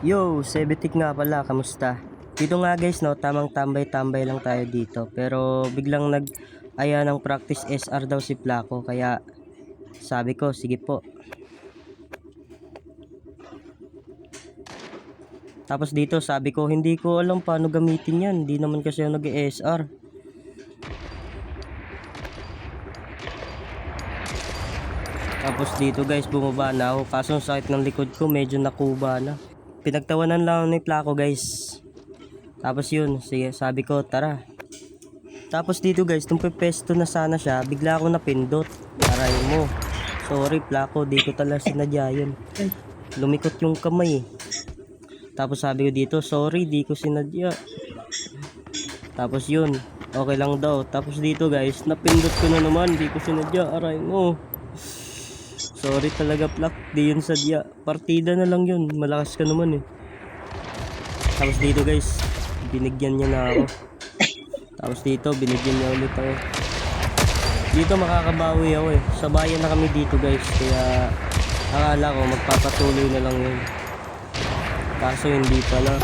Yo, Sebetik nga pala, kamusta? Dito nga guys, no, tamang tambay-tambay lang tayo dito. Pero biglang aya ng practice SR daw si Flaco, kaya sabi ko, sige po. Tapos dito sabi ko, hindi ko alam paano gamitin yan. Hindi naman kasi ako nag-SR. Tapos dito guys, bumaba na ako. Kaso ang sakit ng likod ko, medyo nakuba na. Pinagtawanan lang ni Flaco guys. Tapos yun, sige, sabi ko, tara. Tapos dito guys, nung pepesto na sana siya, bigla ako napindot. Aray mo. Sorry Flaco, di ko talaga sinadya yun. Lumikot yung kamay eh. Tapos sabi ko dito, sorry, di ko sinadya. Tapos yun, okay lang daw. Tapos dito guys, napindot ko na naman, di ko sinadya. Aray mo. Sorry talaga Flac, di yun sadya. Partida na lang yun, malakas ka naman eh. Tapos dito guys, binigyan niya na ako. Tapos dito, binigyan niya ulit ako. Dito makakabawi ako eh. Sabayan na kami dito guys. Kaya akala ko magpapatuloy na lang yun. Kaso hindi pala.